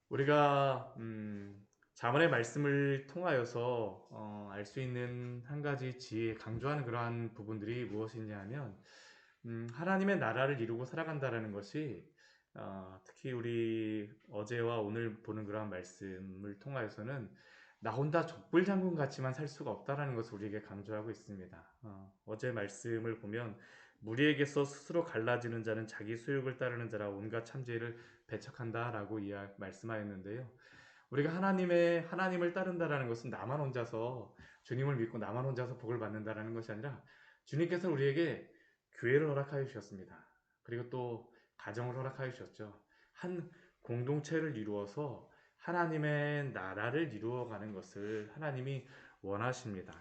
우리가 자문의 말씀을 통하여서 알 수 있는 한 가지 지혜, 강조하는 그러한 부분들이 무엇이냐 하면 하나님의 나라를 이루고 살아간다라는 것이 특히 우리 어제와 오늘 보는 그러한 말씀을 통하여서는 나 혼자 족불장군 같이만 살 수가 없다라는 것을 우리에게 강조하고 있습니다. 어제 말씀을 보면 무리에게서 스스로 갈라지는 자는 자기 수욕을 따르는 자라 온갖 참지를 배척한다라고 말씀하였는데요. 우리가 하나님을 따른다라는 것은 나만 혼자서 주님을 믿고 나만 혼자서 복을 받는다라는 것이 아니라 주님께서 우리에게 교회를 허락하여 주셨습니다. 그리고 또 가정을 허락하여 주셨죠. 한 공동체를 이루어서 하나님의 나라를 이루어가는 것을 하나님이 원하십니다.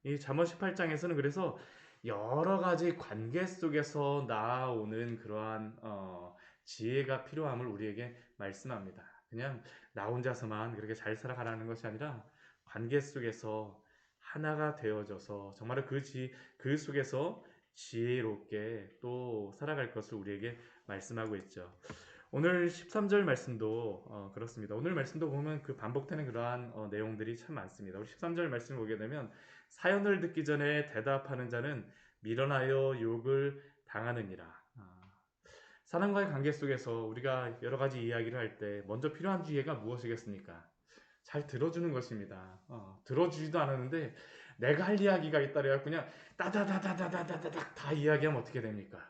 이 잠언 18장에서는 그래서 여러 가지 관계 속에서 나아오는 그러한 지혜가 필요함을 우리에게 말씀합니다. 그냥 나 혼자서만 그렇게 잘 살아가라는 것이 아니라 관계 속에서 하나가 되어져서 정말 그 속에서 지혜롭게 또 살아갈 것을 우리에게 말씀하고 있죠. 오늘 13절 말씀도 그렇습니다. 오늘 말씀도 보면 그 반복되는 그러한 내용들이 참 많습니다. 우리 13절 말씀을 보게 되면 사연을 듣기 전에 대답하는 자는 미련하여 욕을 당하느니라. 사람과의 관계 속에서 우리가 여러 가지 이야기를 할 때 먼저 필요한 지혜가 무엇이겠습니까? 잘 들어주는 것입니다. 들어주지도 않았는데 내가 할 이야기가 있다래야 그냥 따다다다다다다닥 다 이야기하면 어떻게 됩니까?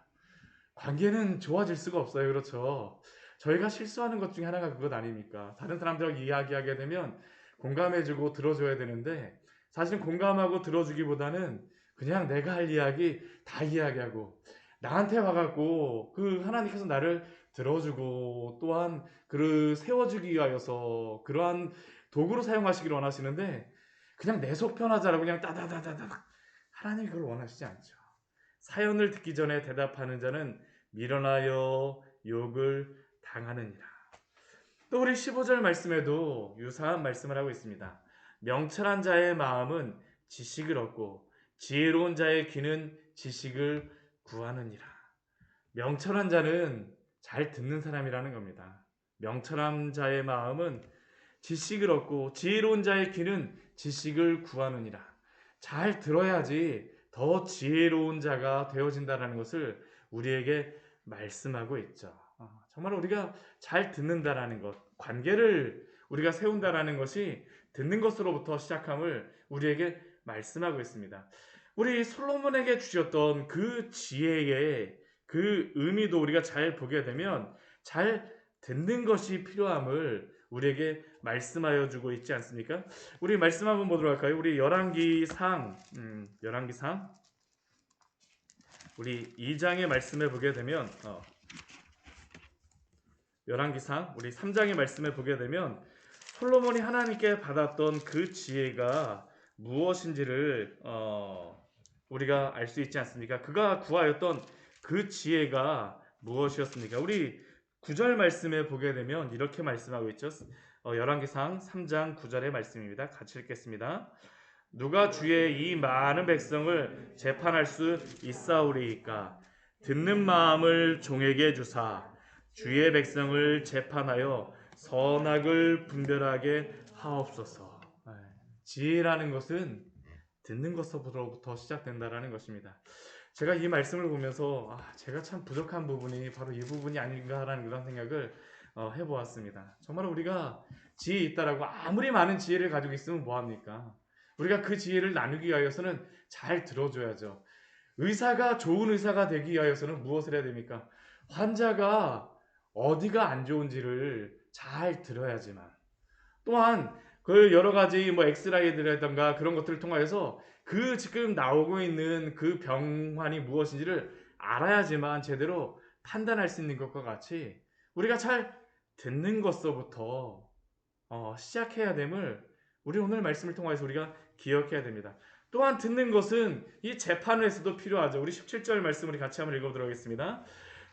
관계는 좋아질 수가 없어요. 그렇죠? 저희가 실수하는 것 중에 하나가 그것 아닙니까? 다른 사람들하고 이야기하게 되면 공감해주고 들어줘야 되는데 사실은 공감하고 들어주기보다는 그냥 내가 할 이야기 다 이야기하고 나한테 와갖고 그 하나님께서 나를 들어주고 또한 그를 세워주기 위하여서 그러한 도구로 사용하시기를 원하시는데 그냥 내 속 편하자라고 그냥 따다다다다 하나님이 그걸 원하시지 않죠. 사연을 듣기 전에 대답하는 자는 미련하여 욕을 당하느니라. 또 우리 15절 말씀에도 유사한 말씀을 하고 있습니다. 명철한 자의 마음은 지식을 얻고 지혜로운 자의 귀는 지식을 구하느니라. 명철한 자는 잘 듣는 사람이라는 겁니다. 명철한 자의 마음은 지식을 얻고 지혜로운 자의 귀는 지식을 구하느니라. 잘 들어야지 더 지혜로운 자가 되어진다는 것을 우리에게 말씀하고 있죠. 정말 우리가 잘 듣는다라는 것, 관계를 우리가 세운다라는 것이 듣는 것으로부터 시작함을 우리에게 말씀하고 있습니다. 우리 솔로몬에게 주셨던 그 지혜의 그 의미도 우리가 잘 보게 되면 잘 듣는 것이 필요함을 우리에게 말씀하여 주고 있지 않습니까? 우리 말씀 한번 보도록 할까요? 우리 열왕기상 우리 2장의 말씀에 보게 되면 열왕기상 우리 3장의 말씀에 보게 되면 솔로몬이 하나님께 받았던 그 지혜가 무엇인지를 우리가 알 수 있지 않습니까? 그가 구하였던 그 지혜가 무엇이었습니까? 우리 9절 말씀에 보게 되면 이렇게 말씀하고 있죠. 열왕기상 3장 9절의 말씀입니다. 같이 읽겠습니다. 누가 주의 이 많은 백성을 재판할 수 있사오리이까? 듣는 마음을 종에게 주사 주의 백성을 재판하여 선악을 분별하게 하옵소서. 지혜라는 것은 듣는 것으로부터 시작된다라는 것입니다. 제가 이 말씀을 보면서 제가 참 부족한 부분이 바로 이 부분이 아닌가라는 그런 생각을 해보았습니다. 정말 우리가 지혜 있다라고 아무리 많은 지혜를 가지고 있으면 뭐합니까? 우리가 그 지혜를 나누기 위하여서는 잘 들어줘야죠. 좋은 의사가 되기 위하여서는 무엇을 해야 됩니까? 환자가 어디가 안 좋은지를 잘 들어야지만 또한 그 여러 가지 뭐 엑스라이드라든가 그런 것들을 통하여서 그 지금 나오고 있는 그 병환이 무엇인지를 알아야지만 제대로 판단할 수 있는 것과 같이 우리가 잘 듣는 것서부터 시작해야 됨을 우리 오늘 말씀을 통해서 우리가 기억해야 됩니다. 또한 듣는 것은 이 재판에서도 필요하죠. 우리 17절 말씀 우리 같이 한번 읽어보도록 하겠습니다.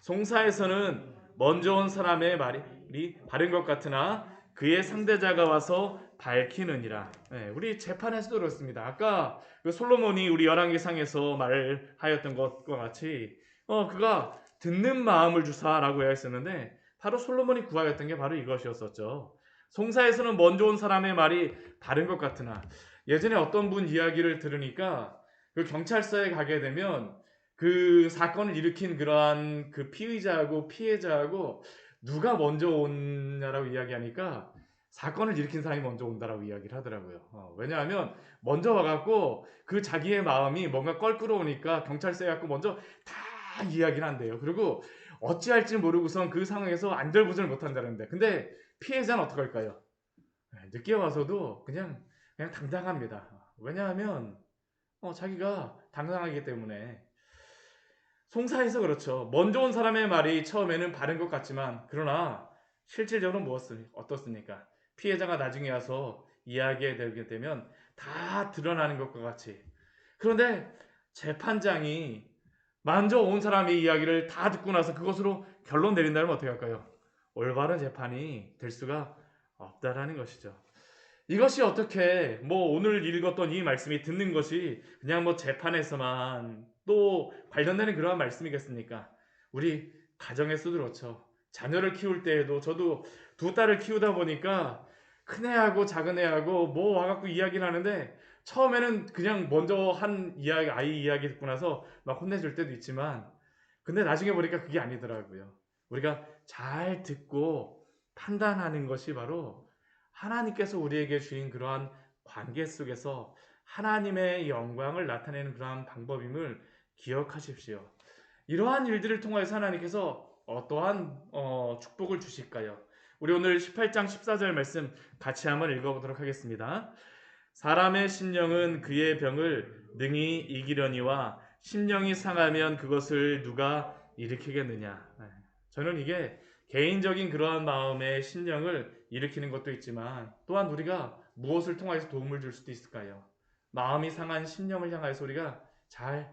송사에서는 먼저 온 사람의 말이 바른 것 같으나 그의 상대자가 와서 밝히느니라. 우리 재판에서도 그렇습니다. 아까 그 솔로몬이 우리 열왕기상에서 말하였던 것과 같이 그가 듣는 마음을 주사라고 했었는데 바로 솔로몬이 구하였던 게 바로 이것이었었죠. 송사에서는 먼저 온 사람의 말이 다른 것 같으나 예전에 어떤 분 이야기를 들으니까 그 경찰서에 가게 되면 그 사건을 일으킨 그러한 그 피의자하고 피해자하고 누가 먼저 온냐라고 이야기하니까 사건을 일으킨 사람이 먼저 온다라고 이야기를 하더라고요. 왜냐하면 먼저 와갖고 그 자기의 마음이 뭔가 껄끄러우니까 경찰서에 갖고 먼저 다 이야기를 한대요. 그리고 어찌할지 모르고선 그 상황에서 안절부절 못한다는데 근데 피해자는 어떡할까요? 늦게 와서도 그냥 당당합니다. 왜냐하면 자기가 당당하기 때문에 송사해서 그렇죠. 먼저 온 사람의 말이 처음에는 바른 것 같지만 그러나 실질적으로 어떻습니까? 피해자가 나중에 와서 이야기에 되게 되면 다 드러나는 것과 같이 그런데 재판장이 먼저 온 사람의 이야기를 다 듣고 나서 그것으로 결론 내린다면 어떻게 할까요? 올바른 재판이 될 수가 없다라는 것이죠. 이것이 어떻게 오늘 읽었던 이 말씀이 듣는 것이 그냥 재판에서만 또 관련되는 그러한 말씀이겠습니까? 우리 가정에서도 그렇죠. 자녀를 키울 때에도 저도 두 딸을 키우다 보니까 큰애하고 작은애하고 와갖고 이야기를 하는데 처음에는 그냥 먼저 한 이야기 아이 이야기 듣고 나서 막 혼내줄 때도 있지만 근데 나중에 보니까 그게 아니더라고요. 우리가 잘 듣고 판단하는 것이 바로 하나님께서 우리에게 주신 그러한 관계 속에서 하나님의 영광을 나타내는 그러한 방법임을 기억하십시오. 이러한 일들을 통하여서 하나님께서 어떠한 축복을 주실까요? 우리 오늘 18장 14절 말씀 같이 한번 읽어보도록 하겠습니다. 사람의 심령은 그의 병을 능히 이기려니와 심령이 상하면 그것을 누가 일으키겠느냐. 저는 이게 개인적인 그러한 마음의 심령을 일으키는 것도 있지만 또한 우리가 무엇을 통해서 도움을 줄 수도 있을까요? 마음이 상한 심령을 향하여서 우리가 잘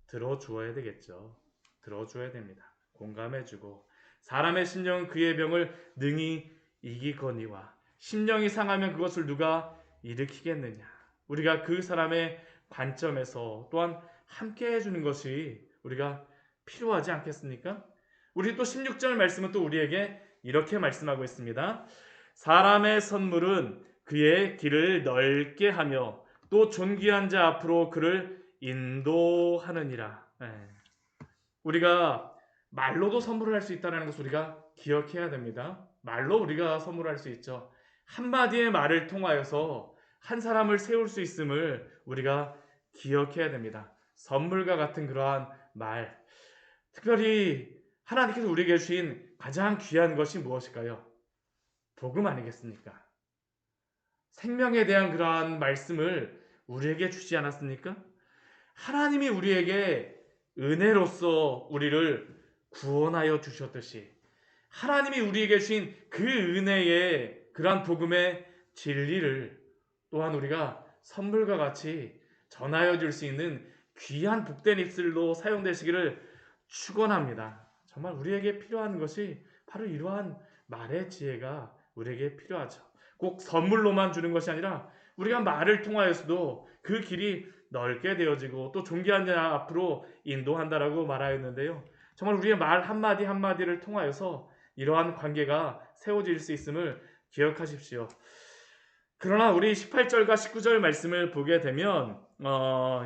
들어주어야 되겠죠. 들어줘야 됩니다. 공감해주고 사람의 심령은 그의 병을 능히 이기거니와 심령이 상하면 그것을 누가 일으키겠느냐. 우리가 그 사람의 관점에서 또한 함께 해주는 것이 우리가 필요하지 않겠습니까? 우리 또 16절 말씀은 또 우리에게 이렇게 말씀하고 있습니다. 사람의 선물은 그의 길을 넓게 하며 또 존귀한 자 앞으로 그를 인도하느니라. 우리가 말로도 선물을 할 수 있다는 것을 우리가 기억해야 됩니다. 말로 우리가 선물할 수 있죠. 한마디의 말을 통하여서 한 사람을 세울 수 있음을 우리가 기억해야 됩니다. 선물과 같은 그러한 말. 특별히 하나님께서 우리에게 주신 가장 귀한 것이 무엇일까요? 복음 아니겠습니까? 생명에 대한 그러한 말씀을 우리에게 주지 않았습니까? 하나님이 우리에게 은혜로서 우리를 구원하여 주셨듯이 하나님이 우리에게 주신 그 은혜의 그러한 복음의 진리를 또한 우리가 선물과 같이 전하여 줄 수 있는 귀한 복된 입술로 사용되시기를 축원합니다. 정말 우리에게 필요한 것이 바로 이러한 말의 지혜가 우리에게 필요하죠. 꼭 선물로만 주는 것이 아니라 우리가 말을 통하여서도 그 길이 넓게 되어지고 또 존귀한 자 앞으로 인도한다라고 말하였는데요. 정말 우리의 말 한마디 한마디를 통하여서 이러한 관계가 세워질 수 있음을 기억하십시오. 그러나 우리 18절과 19절 말씀을 보게 되면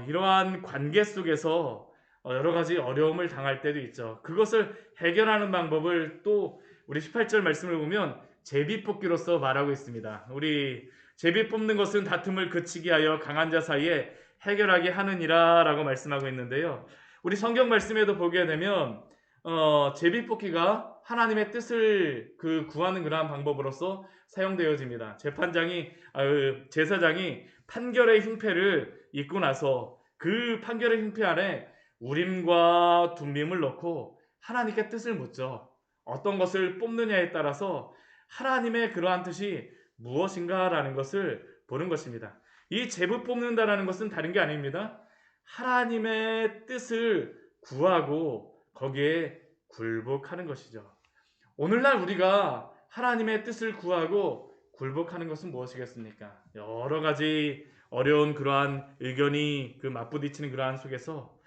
이러한 관계 속에서 여러 가지 어려움을 당할 때도 있죠. 그것을 해결하는 방법을 또 우리 18절 말씀을 보면 제비뽑기로서 말하고 있습니다. 우리 제비 뽑는 것은 다툼을 그치게 하여 강한 자 사이에 해결하게 하느니라 라고 말씀하고 있는데요. 우리 성경 말씀에도 보게 되면 제비뽑기가 하나님의 뜻을 구하는 그러한 방법으로서 사용되어집니다. 제사장이 판결의 흉패를 입고 나서 그 판결의 흉패 안에 우림과 둠림을 넣고 하나님께 뜻을 묻죠. 어떤 것을 뽑느냐에 따라서 하나님의 그러한 뜻이 무엇인가라는 것을 보는 것입니다. 이 제비 뽑는다라는 것은 다른 게 아닙니다. 하나님의 뜻을 구하고 거기에 굴복하는 것이죠. 오늘날 우리가 하나님의 뜻을 구하고 굴복하는 것은 무엇이겠습니까? 여러 가지 어려운 그러한 의견이 맞부딪히는 그러한 속에서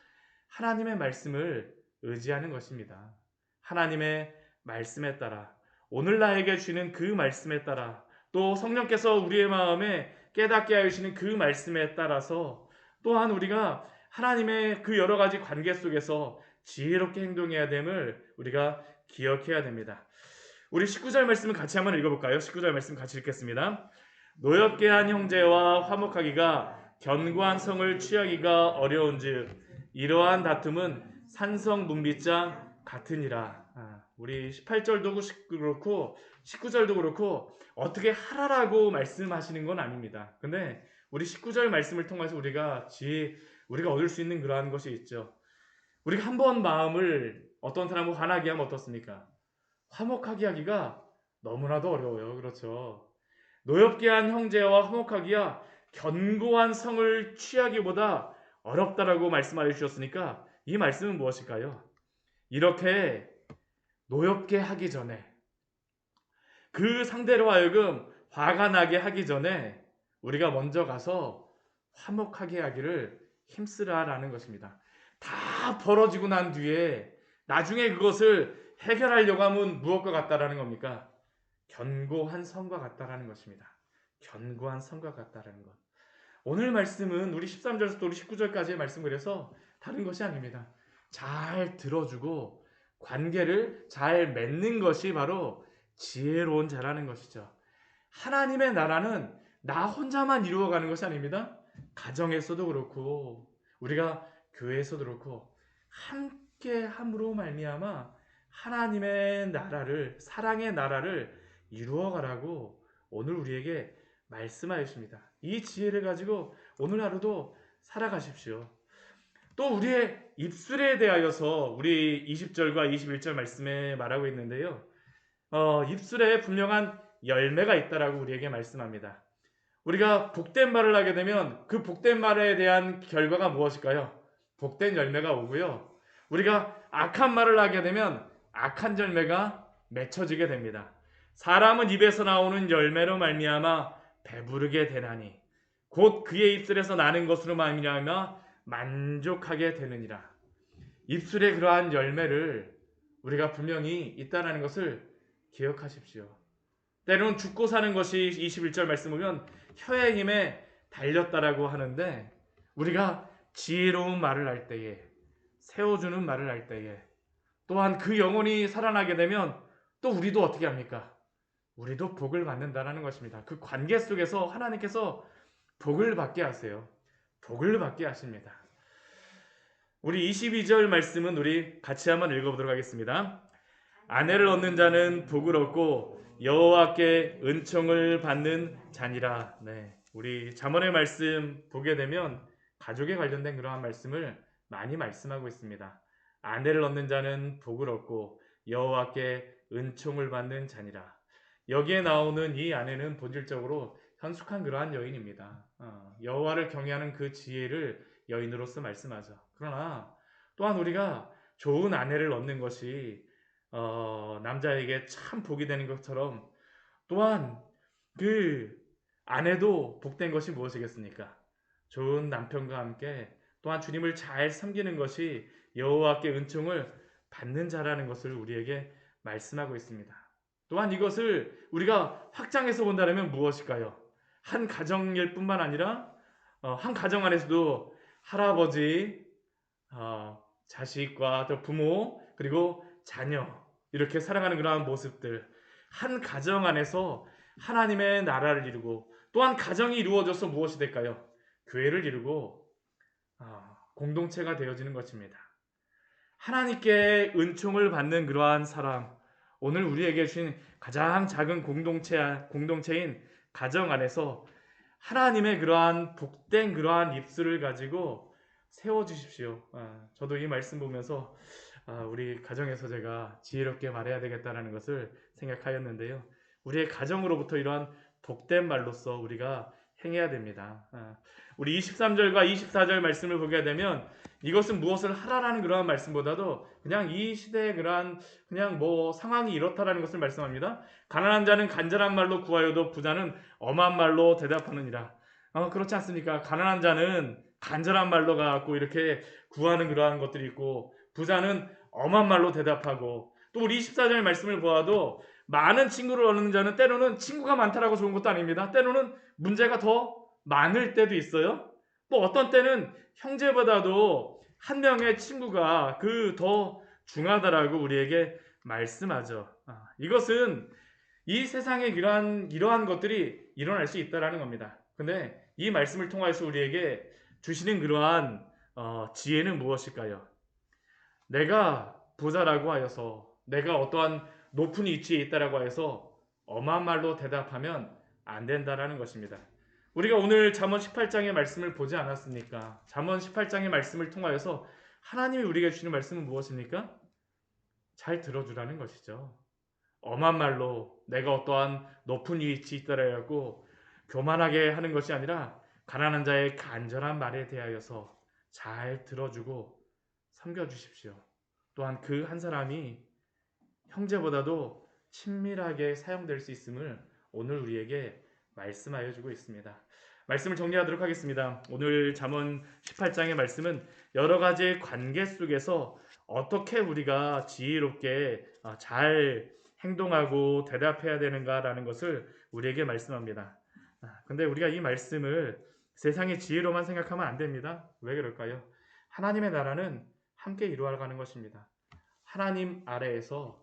하나님의 말씀을 의지하는 것입니다. 하나님의 말씀에 따라 오늘 나에게 주시는 그 말씀에 따라, 또 성령께서 우리의 마음에 깨닫게 하여 주시는 그 말씀에 따라서 또한 우리가 하나님의 그 여러 가지 관계 속에서 지혜롭게 행동해야 됨을 우리가 기억해야 됩니다. 우리 19절 말씀을 같이 한번 읽어볼까요? 19절 말씀 같이 읽겠습니다. 노엽게 한 형제와 화목하기가 견고한 성을 취하기가 어려운즉 이러한 다툼은 산성분비장 같으니라. 우리 18절도 그렇고 19절도 그렇고 어떻게 하라라고 말씀하시는 건 아닙니다. 근데 우리 19절 말씀을 통해서 우리가 얻을 수 있는 그러한 것이 있죠. 우리가 한번 마음을 어떤 사람과 화나게 하면 어떻습니까? 화목하게 하기가 너무나도 어려워요. 그렇죠. 노엽게 한 형제와 화목하기야 견고한 성을 취하기보다 어렵다라고 말씀하여 주셨으니까 이 말씀은 무엇일까요? 이렇게 노엽게 하기 전에, 그 상대로 하여금 화가 나게 하기 전에 우리가 먼저 가서 화목하게 하기를 힘쓰라라는 것입니다. 다 벌어지고 난 뒤에 나중에 그것을 해결하려고 하면 무엇과 같다라는 겁니까? 견고한 성과 같다라는 것입니다. 견고한 성과 같다라는 것. 오늘 말씀은 우리 13절에서 우리 19절까지의 말씀 그래서 다른 것이 아닙니다. 잘 들어주고 관계를 잘 맺는 것이 바로 지혜로운 자라는 것이죠. 하나님의 나라는 나 혼자만 이루어가는 것이 아닙니다. 가정에서도 그렇고 우리가 교회에서도 그렇고 함께 함으로 말미암아 하나님의 나라를, 사랑의 나라를 이루어가라고 오늘 우리에게 말씀하십니다. 이 지혜를 가지고 오늘 하루도 살아가십시오. 또 우리의 입술에 대하여서 우리 20절과 21절 말씀에 말하고 있는데요. 입술에 분명한 열매가 있다라고 우리에게 말씀합니다. 우리가 복된 말을 하게 되면 그 복된 말에 대한 결과가 무엇일까요? 복된 열매가 오고요. 우리가 악한 말을 하게 되면 악한 열매가 맺혀지게 됩니다. 사람은 입에서 나오는 열매로 말미암아 배부르게 되나니 곧 그의 입술에서 나는 것으로 말미암아 만족하게 되느니라. 입술에 그러한 열매를 우리가 분명히 있다라는 것을 기억하십시오. 때로는 죽고 사는 것이 21절 말씀 보면 혀의 힘에 달렸다라고 하는데 우리가 지혜로운 말을 할 때에, 세워주는 말을 할 때에, 또한 그 영혼이 살아나게 되면 또 우리도 어떻게 합니까? 우리도 복을 받는다라는 것입니다. 그 관계 속에서 하나님께서 복을 받게 하세요. 복을 받게 하십니다. 우리 22절 말씀은 우리 같이 한번 읽어보도록 하겠습니다. 아내를 얻는 자는 복을 얻고 여호와께 은총을 받는 자니라. 네, 우리 잠언의 말씀 보게 되면 가족에 관련된 그러한 말씀을 많이 말씀하고 있습니다. 아내를 얻는 자는 복을 얻고 여호와께 은총을 받는 자니라. 여기에 나오는 이 아내는 본질적으로 현숙한 그러한 여인입니다. 여호와를 경외하는 그 지혜를 여인으로서 말씀하죠. 그러나 또한 우리가 좋은 아내를 얻는 것이 남자에게 참 복이 되는 것처럼 또한 그 아내도 복된 것이 무엇이겠습니까? 좋은 남편과 함께 또한 주님을 잘 섬기는 것이 여호와께 은총을 받는 자라는 것을 우리에게 말씀하고 있습니다. 또한 이것을 우리가 확장해서 본다면 무엇일까요? 한 가정일 뿐만 아니라 한 가정 안에서도 할아버지, 자식과 또 부모 그리고 자녀 이렇게 살아가는 그러한 모습들, 한 가정 안에서 하나님의 나라를 이루고 또한 가정이 이루어져서 무엇이 될까요? 교회를 이루고 공동체가 되어지는 것입니다. 하나님께 은총을 받는 그러한 사람, 오늘 우리에게 주신 가장 작은 공동체인 가정 안에서 하나님의 그러한 복된 그러한 입술을 가지고 세워주십시오. 저도 이 말씀 보면서 우리 가정에서 제가 지혜롭게 말해야 되겠다는 것을 생각하였는데요. 우리의 가정으로부터 이러한 복된 말로서 우리가 행해야 됩니다. 우리 23절과 24절 말씀을 보게 되면 이것은 무엇을 하라라는 그러한 말씀보다도 그냥 이 시대의 그러한 그냥 상황이 이렇다라는 것을 말씀합니다. 가난한 자는 간절한 말로 구하여도 부자는 엄한 말로 대답하느니라. 그렇지 않습니까? 가난한 자는 간절한 말로 가고 이렇게 구하는 그러한 것들이 있고 부자는 엄한 말로 대답하고 또 우리 24절 말씀을 보아도 많은 친구를 얻는 자는 때로는 친구가 많다라고 좋은 것도 아닙니다. 때로는 문제가 더 많을 때도 있어요. 또 어떤 때는 형제보다도 한 명의 친구가 그 더 중하다라고 우리에게 말씀하죠. 이것은 이 세상에 이러한 것들이 일어날 수 있다라는 겁니다. 근데 이 말씀을 통해서 우리에게 주시는 그러한 지혜는 무엇일까요? 내가 부자라고 하여서, 내가 어떠한 높은 위치에 있다라고 해서 엄한 말로 대답하면 안 된다라는 것입니다. 우리가 오늘 잠언 18장의 말씀을 보지 않았습니까? 잠언 18장의 말씀을 통하여서 하나님이 우리에게 주시는 말씀은 무엇입니까? 잘 들어주라는 것이죠. 엄한 말로 내가 어떠한 높은 위치에 있다라고 교만하게 하는 것이 아니라 가난한 자의 간절한 말에 대하여서 잘 들어주고 섬겨주십시오. 또한 그 한 사람이 형제보다도 친밀하게 사용될 수 있음을 오늘 우리에게 말씀하여 주고 있습니다. 말씀을 정리하도록 하겠습니다. 오늘 잠언 18장의 말씀은 여러 가지 관계 속에서 어떻게 우리가 지혜롭게 잘 행동하고 대답해야 되는가라는 것을 우리에게 말씀합니다. 근데 우리가 이 말씀을 세상의 지혜로만 생각하면 안 됩니다. 왜 그럴까요? 하나님의 나라는 함께 이루어가는 것입니다. 하나님 아래에서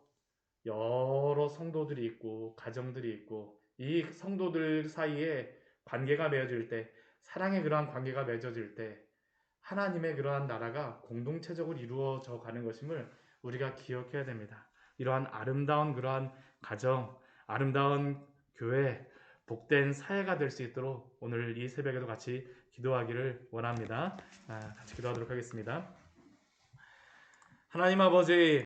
여러 성도들이 있고 가정들이 있고 이 성도들 사이에 관계가 맺어질 때, 사랑의 그러한 관계가 맺어질 때 하나님의 그러한 나라가 공동체적으로 이루어져 가는 것임을 우리가 기억해야 됩니다. 이러한 아름다운 그러한 가정, 아름다운 교회, 복된 사회가 될 수 있도록 오늘 이 새벽에도 같이 기도하기를 원합니다. 같이 기도하도록 하겠습니다. 하나님 아버지,